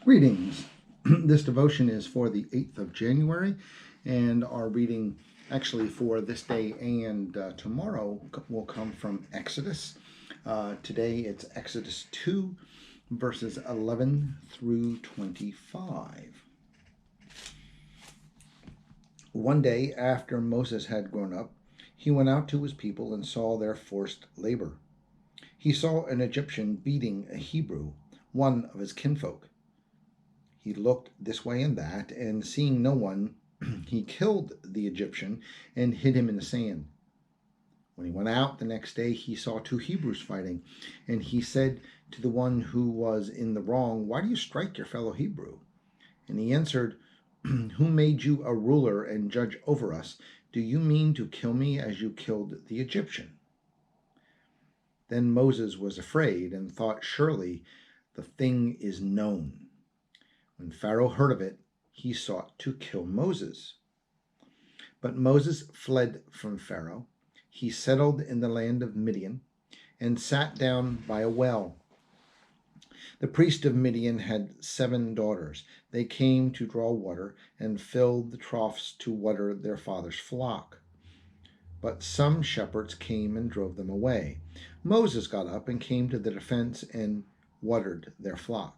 Greetings. This devotion is for the 8th of January, and our reading actually for this day and tomorrow will come from Exodus. Today it's Exodus 2, verses 11 through 25. One day after Moses had grown up, he went out to his people and saw their forced labor. He saw an Egyptian beating a Hebrew, one of his kinfolk. He looked this way and that, and seeing no one, he killed the Egyptian and hid him in the sand. When he went out the next day, he saw two Hebrews fighting, and he said to the one who was in the wrong, "Why do you strike your fellow Hebrew?" And he answered, "Who made you a ruler and judge over us? Do you mean to kill me as you killed the Egyptian?" Then Moses was afraid and thought, "Surely the thing is known." When Pharaoh heard of it, he sought to kill Moses. But Moses fled from Pharaoh. He settled in the land of Midian and sat down by a well. The priest of Midian had 7 daughters. They came to draw water and filled the troughs to water their father's flock. But some shepherds came and drove them away. Moses got up and came to the defense and watered their flock.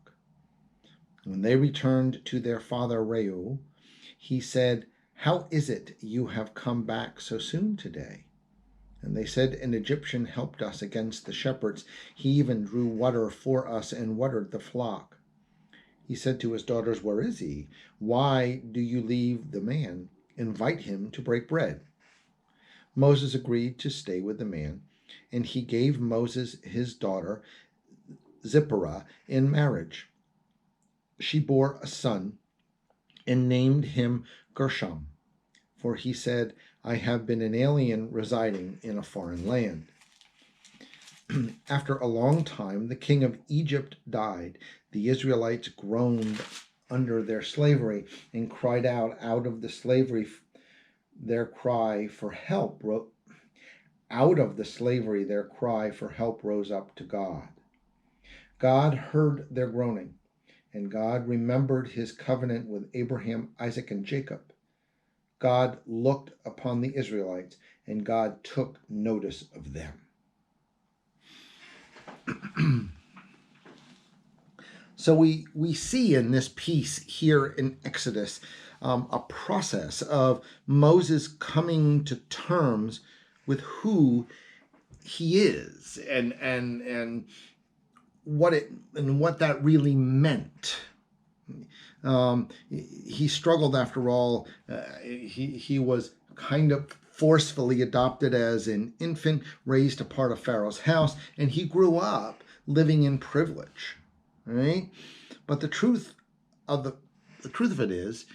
When they returned to their father Reuel, he said, "How is it you have come back so soon today?" And they said, "An Egyptian helped us against the shepherds. He even drew water for us and watered the flock." He said to his daughters, "Where is he? Why do you leave the man? Invite him to break bread." Moses agreed to stay with the man, and he gave Moses his daughter Zipporah in marriage. She bore a son and named him Gershom, for he said, "I have been an alien residing in a foreign land." After a long time, the king of Egypt died. The Israelites groaned under their slavery and cried out of the slavery. Their cry for help rose up to God. God heard their groaning, and God remembered his covenant with Abraham, Isaac, and Jacob. God looked upon the Israelites, and God took notice of them. So we see in this piece here in Exodus a process of Moses coming to terms with who he is and what that really meant. He struggled, after all. He was kind of forcefully adopted as an infant, raised a part of Pharaoh's house, and he grew up living in privilege. Right? But the truth of it is,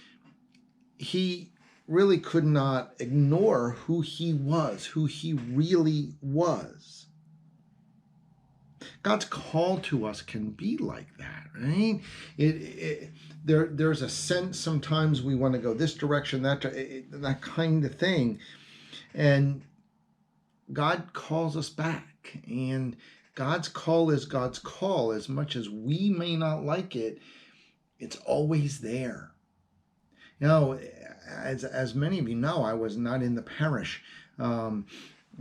he really could not ignore who he really was. God's call to us can be like that, right? There's a sense sometimes we want to go this direction, that kind of thing, and God calls us back. And God's call is God's call. As much as we may not like it, it's always there. You know, as many of you know, I was not in the parish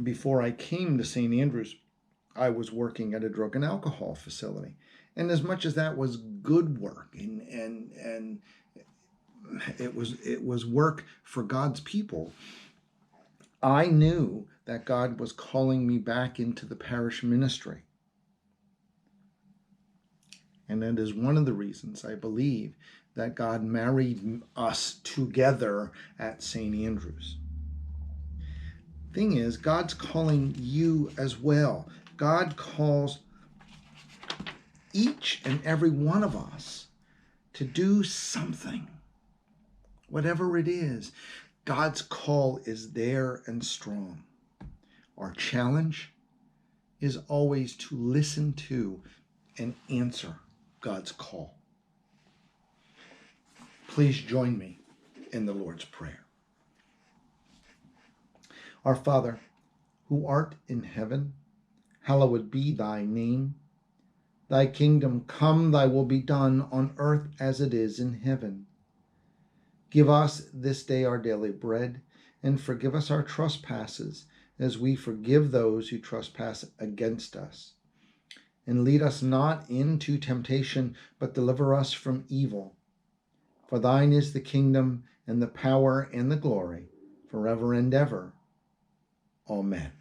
before I came to St. Andrews. I was working at a drug and alcohol facility, and as much as that was good work and it was work for God's people, I knew that God was calling me back into the parish ministry. And that is one of the reasons I believe that God married us together at St. Andrews. Thing is, God's calling you as well. God calls each and every one of us to do something, whatever it is. God's call is there and strong. Our challenge is always to listen to and answer God's call. Please join me in the Lord's Prayer. Our Father, who art in heaven, hallowed be thy name. Thy kingdom come, thy will be done on earth as it is in heaven. Give us this day our daily bread, and forgive us our trespasses, as we forgive those who trespass against us. And lead us not into temptation, but deliver us from evil. For thine is the kingdom, and the power, and the glory, forever and ever. Amen.